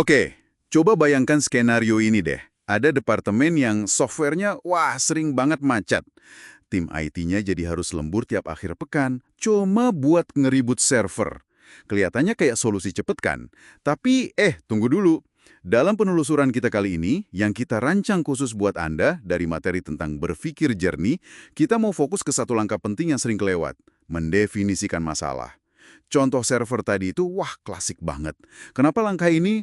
Oke, coba bayangkan skenario ini deh. Ada departemen yang softwarenya, wah sering banget macet. Tim IT-nya jadi harus lembur tiap akhir pekan, cuma buat ngeribut server. Kelihatannya kayak solusi cepet kan? Tapi, tunggu dulu. Dalam penelusuran kita kali ini, yang kita rancang khusus buat Anda dari materi tentang berpikir jernih, kita mau fokus ke satu langkah penting yang sering kelewat, mendefinisikan masalah. Contoh server tadi itu, wah klasik banget. Kenapa langkah ini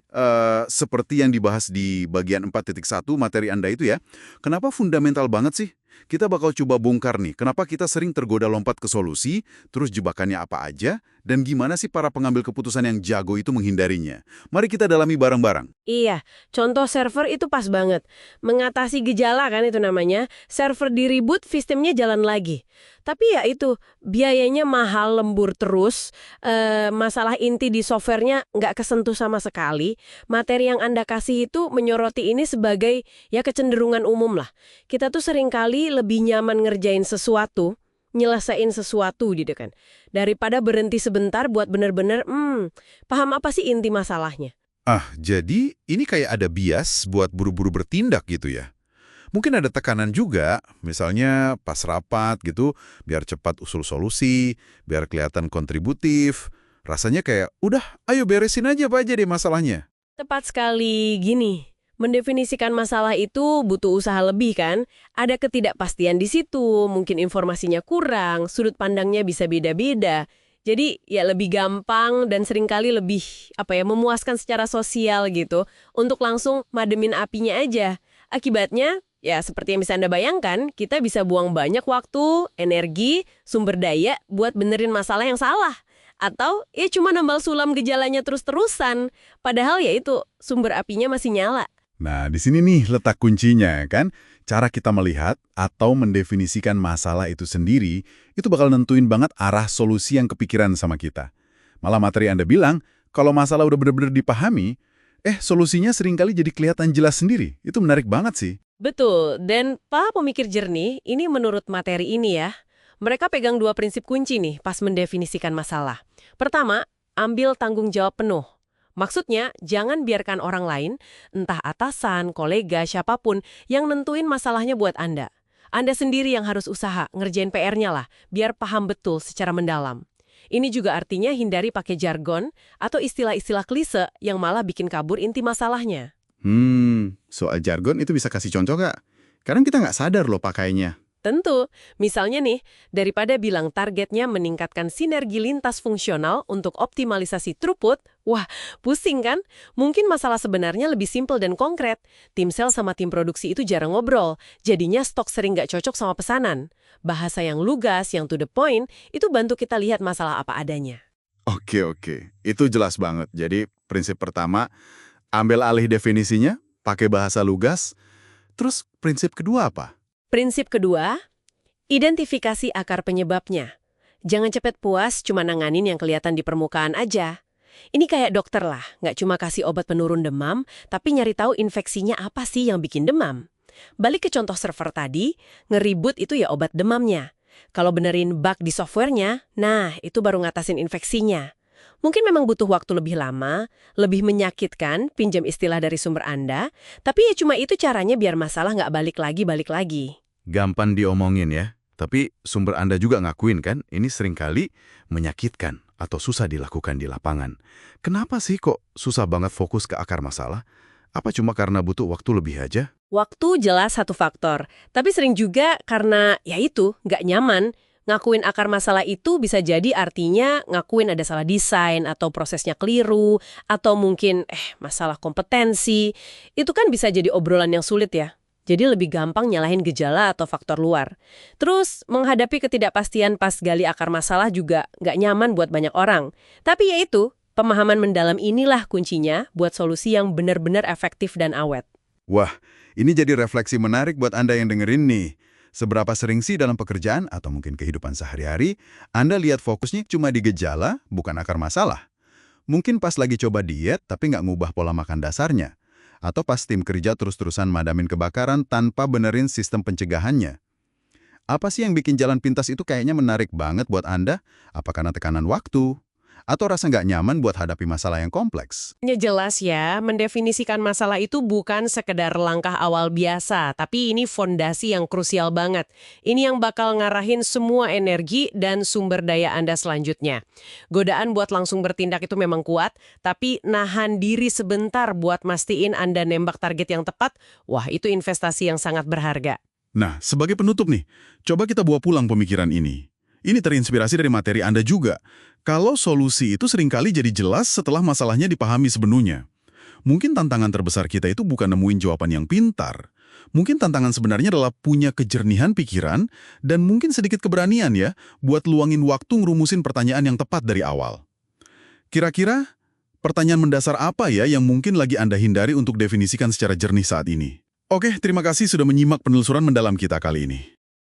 seperti yang dibahas di bagian 4.1 materi Anda itu ya? Kenapa fundamental banget sih? Kita bakal coba bongkar nih, kenapa kita sering tergoda lompat ke solusi, terus jebakannya apa aja, dan gimana sih para pengambil keputusan yang jago itu menghindarinya. Mari kita dalami bareng-bareng. Iya, contoh server itu pas banget. Mengatasi gejala kan itu namanya. Server di-reboot, sistemnya jalan lagi. Tapi ya itu, biayanya mahal, lembur terus, masalah inti di softwarenya nggak kesentuh sama sekali. Materi yang Anda kasih itu menyoroti ini sebagai ya kecenderungan umum lah. Kita tuh seringkali lebih nyaman ngerjain sesuatu, nyelesain sesuatu gitu kan. Daripada berhenti sebentar buat bener-bener, paham apa sih inti masalahnya? Jadi ini kayak ada bias buat buru-buru bertindak gitu ya? Mungkin ada tekanan juga, misalnya pas rapat gitu, biar cepat usul solusi, biar kelihatan kontributif. Rasanya kayak, udah ayo beresin aja apa aja deh masalahnya. Tepat sekali gini. Mendefinisikan masalah itu butuh usaha lebih kan? Ada ketidakpastian di situ, mungkin informasinya kurang, sudut pandangnya bisa beda-beda. Jadi ya lebih gampang dan seringkali lebih memuaskan secara sosial gitu untuk langsung mademin apinya aja. Akibatnya ya seperti yang bisa Anda bayangkan, kita bisa buang banyak waktu, energi, sumber daya buat benerin masalah yang salah. Atau ya cuma nambal sulam gejalanya terus-terusan. Padahal ya itu sumber apinya masih nyala. Nah, di sini nih letak kuncinya kan. Cara kita melihat atau mendefinisikan masalah itu sendiri, itu bakal nentuin banget arah solusi yang kepikiran sama kita. Malah materi Anda bilang, kalau masalah udah benar-benar dipahami, solusinya seringkali jadi kelihatan jelas sendiri. Itu menarik banget sih. Betul, dan para pemikir jernih, ini menurut materi ini ya, mereka pegang dua prinsip kunci nih pas mendefinisikan masalah. Pertama, ambil tanggung jawab penuh. Maksudnya, jangan biarkan orang lain, entah atasan, kolega, siapapun, yang nentuin masalahnya buat Anda. Anda sendiri yang harus usaha, ngerjain PR-nya lah, biar paham betul secara mendalam. Ini juga artinya hindari pakai jargon atau istilah-istilah klise yang malah bikin kabur inti masalahnya. Soal jargon itu bisa kasih contoh nggak? Kadang kita nggak sadar loh pakainya. Tentu, misalnya nih, daripada bilang targetnya meningkatkan sinergi lintas fungsional untuk optimalisasi throughput, wah, pusing kan? Mungkin masalah sebenarnya lebih simpel dan konkret. Tim sales sama tim produksi itu jarang ngobrol, jadinya stok sering nggak cocok sama pesanan. Bahasa yang lugas, yang to the point, itu bantu kita lihat masalah apa adanya. Oke. Itu jelas banget. Jadi prinsip pertama, ambil alih definisinya, pakai bahasa lugas. Terus prinsip kedua apa? Prinsip kedua, identifikasi akar penyebabnya. Jangan cepet puas cuma nanganin yang kelihatan di permukaan aja. Ini kayak dokter lah, nggak cuma kasih obat penurun demam, tapi nyari tahu infeksinya apa sih yang bikin demam. Balik ke contoh server tadi, ngeribut itu ya obat demamnya. Kalau benerin bug di softwarenya, nah itu baru ngatasin infeksinya. Mungkin memang butuh waktu lebih lama, lebih menyakitkan, pinjam istilah dari sumber Anda, tapi ya cuma itu caranya biar masalah nggak balik lagi. Gampang diomongin ya, tapi sumber Anda juga ngakuin kan, ini seringkali menyakitkan atau susah dilakukan di lapangan. Kenapa sih kok susah banget fokus ke akar masalah? Apa cuma karena butuh waktu lebih aja? Waktu jelas satu faktor, tapi sering juga karena ya itu, nggak nyaman. Ngakuin akar masalah itu bisa jadi artinya ngakuin ada salah desain atau prosesnya keliru, atau mungkin masalah kompetensi. Itu kan bisa jadi obrolan yang sulit ya. Jadi lebih gampang nyalahin gejala atau faktor luar. Terus menghadapi ketidakpastian pas gali akar masalah juga nggak nyaman buat banyak orang. Tapi ya itu, pemahaman mendalam inilah kuncinya buat solusi yang benar-benar efektif dan awet. Wah, ini jadi refleksi menarik buat Anda yang dengerin nih. Seberapa sering sih dalam pekerjaan atau mungkin kehidupan sehari-hari, Anda lihat fokusnya cuma di gejala, bukan akar masalah? Mungkin pas lagi coba diet, tapi nggak ngubah pola makan dasarnya. Atau pas tim kerja terus-terusan madamin kebakaran tanpa benerin sistem pencegahannya. Apa sih yang bikin jalan pintas itu kayaknya menarik banget buat Anda? Apa karena tekanan waktu? Atau rasa nggak nyaman buat hadapi masalah yang kompleks? Ya jelas ya, mendefinisikan masalah itu bukan sekedar langkah awal biasa, tapi ini fondasi yang krusial banget. Ini yang bakal ngarahin semua energi dan sumber daya Anda selanjutnya. Godaan buat langsung bertindak itu memang kuat, tapi nahan diri sebentar buat mastiin Anda nembak target yang tepat, wah itu investasi yang sangat berharga. Nah, sebagai penutup nih, coba kita bawa pulang pemikiran ini. Ini terinspirasi dari materi Anda juga. Kalau solusi itu seringkali jadi jelas setelah masalahnya dipahami sepenuhnya. Mungkin tantangan terbesar kita itu bukan nemuin jawaban yang pintar. Mungkin tantangan sebenarnya adalah punya kejernihan pikiran dan mungkin sedikit keberanian ya buat luangin waktu ngerumusin pertanyaan yang tepat dari awal. Kira-kira pertanyaan mendasar apa ya yang mungkin lagi Anda hindari untuk definisikan secara jernih saat ini? Oke, terima kasih sudah menyimak penelusuran mendalam kita kali ini.